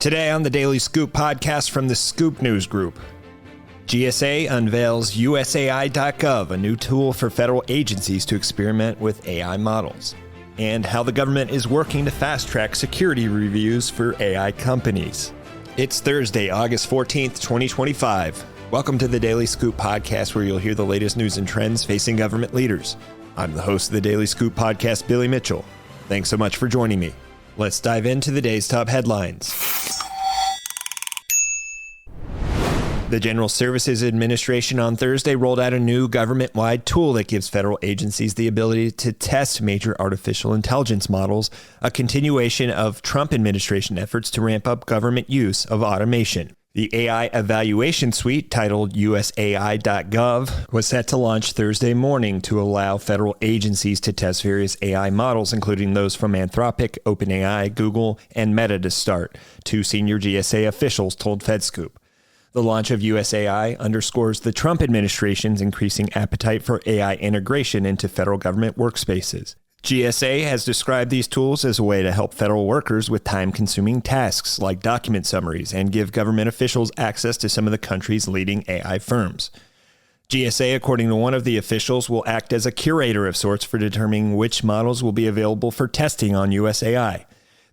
Today on the Daily Scoop podcast from the Scoop News Group, GSA unveils USAi.gov, a new tool for federal agencies to experiment with AI models, and how the government is working to fast-track security reviews for AI companies. It's Thursday, August 14th, 2025. Welcome to the Daily Scoop podcast, where you'll hear the latest news and trends facing government leaders. I'm the host of the Daily Scoop podcast, Billy Mitchell. Thanks so much for joining me. Let's dive into the day's top headlines. The General Services Administration on Thursday rolled out a new government-wide tool that gives federal agencies the ability to test major artificial intelligence models, a continuation of Trump administration efforts to ramp up government use of automation. The AI evaluation suite, titled USAi.gov, was set to launch Thursday morning to allow federal agencies to test various AI models, including those from Anthropic, OpenAI, Google, and Meta to start, two senior GSA officials told FedScoop. The launch of USAi underscores the Trump administration's increasing appetite for AI integration into federal government workspaces. GSA has described these tools as a way to help federal workers with time-consuming tasks like document summaries and give government officials access to some of the country's leading AI firms. GSA, according to one of the officials, will act as a curator of sorts for determining which models will be available for testing on USAi.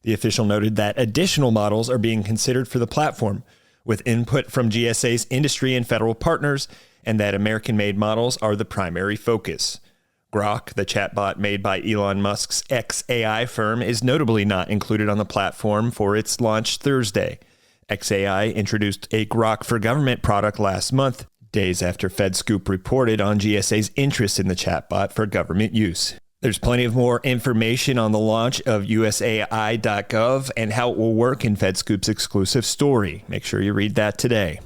The official noted that additional models are being considered for the platform, with input from GSA's industry and federal partners, and that American-made models are the primary focus. Grok, the chatbot made by Elon Musk's XAI firm, is notably not included on the platform for its launch Thursday. XAI introduced a Grok for Government product last month, days after FedScoop reported on GSA's interest in the chatbot for government use. There's plenty of more information on the launch of USAi.gov and how it will work in FedScoop's exclusive story. Make sure you read that today.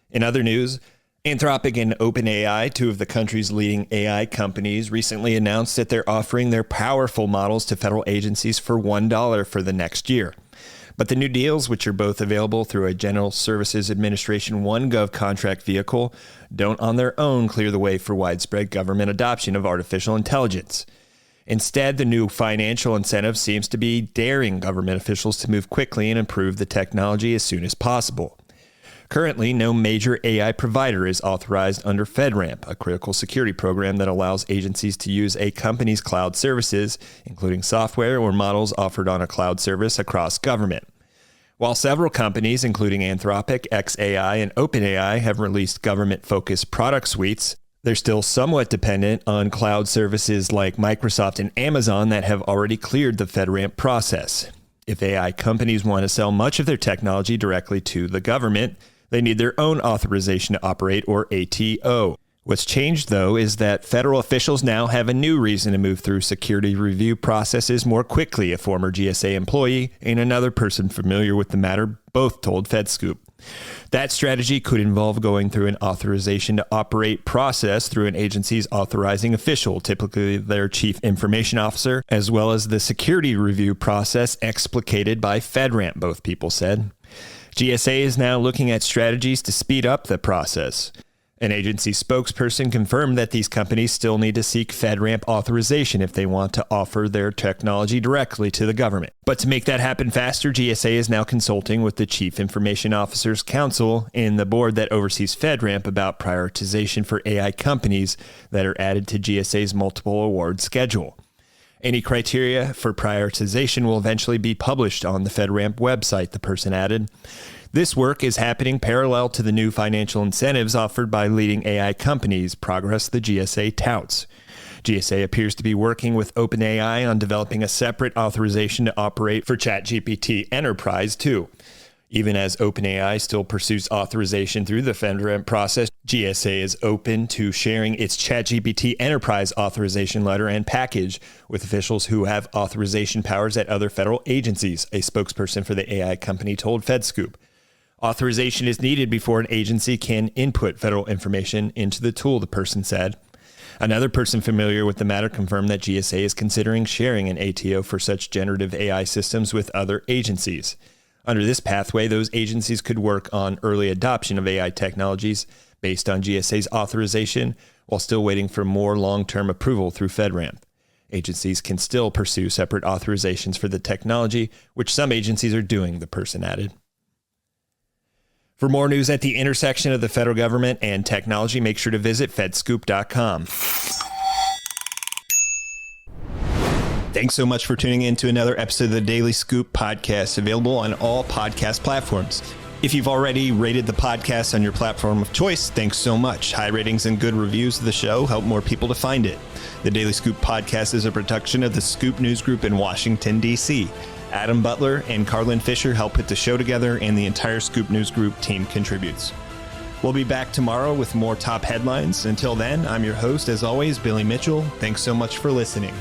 In other news, Anthropic and OpenAI, two of the country's leading AI companies, recently announced that they're offering their powerful models to federal agencies for $1 for the next year. But the new deals, which are both available through a General Services Administration OneGov contract vehicle, don't on their own clear the way for widespread government adoption of artificial intelligence. Instead, the new financial incentive seems to be daring government officials to move quickly and improve the technology as soon as possible. Currently, no major AI provider is authorized under FedRAMP, a critical security program that allows agencies to use a company's cloud services, including software or models offered on a cloud service across government. While several companies, including Anthropic, XAI, and OpenAI, have released government-focused product suites, they're still somewhat dependent on cloud services like Microsoft and Amazon that have already cleared the FedRAMP process. If AI companies want to sell much of their technology directly to the government, they need their own authorization to operate, or ATO. What's changed, though, is that federal officials now have a new reason to move through security review processes more quickly, a former GSA employee and another person familiar with the matter both told FedScoop. That strategy could involve going through an authorization to operate process through an agency's authorizing official, typically their chief information officer, as well as the security review process explicated by FedRAMP, both people said. GSA is now looking at strategies to speed up the process. An agency spokesperson confirmed that these companies still need to seek FedRAMP authorization if they want to offer their technology directly to the government. But to make that happen faster, GSA is now consulting with the Chief Information Officers Council and the board that oversees FedRAMP about prioritization for AI companies that are added to GSA's multiple award schedule. Any criteria for prioritization will eventually be published on the FedRAMP website, the person added. This work is happening parallel to the new financial incentives offered by leading AI companies, progress the GSA touts. GSA appears to be working with OpenAI on developing a separate authorization to operate for ChatGPT Enterprise, too. Even as OpenAI still pursues authorization through the FedRAMP process, GSA is open to sharing its ChatGPT Enterprise authorization letter and package with officials who have authorization powers at other federal agencies, a spokesperson for the AI company told FedScoop. Authorization is needed before an agency can input federal information into the tool, the person said. Another person familiar with the matter confirmed that GSA is considering sharing an ATO for such generative AI systems with other agencies. Under this pathway, those agencies could work on early adoption of AI technologies based on GSA's authorization while still waiting for more long-term approval through FedRAMP. Agencies can still pursue separate authorizations for the technology, which some agencies are doing, the person added. For more news at the intersection of the federal government and technology, make sure to visit FedScoop.com. Thanks so much for tuning in to another episode of the Daily Scoop podcast, available on all podcast platforms. If you've already rated the podcast on your platform of choice, thanks so much. High ratings and good reviews of the show help more people to find it. The Daily Scoop podcast is a production of the Scoop News Group in Washington, D.C. Adam Butler and Carlin Fisher help put the show together, and the entire Scoop News Group team contributes. We'll be back tomorrow with more top headlines. Until then, I'm your host, as always, Billy Mitchell. Thanks so much for listening.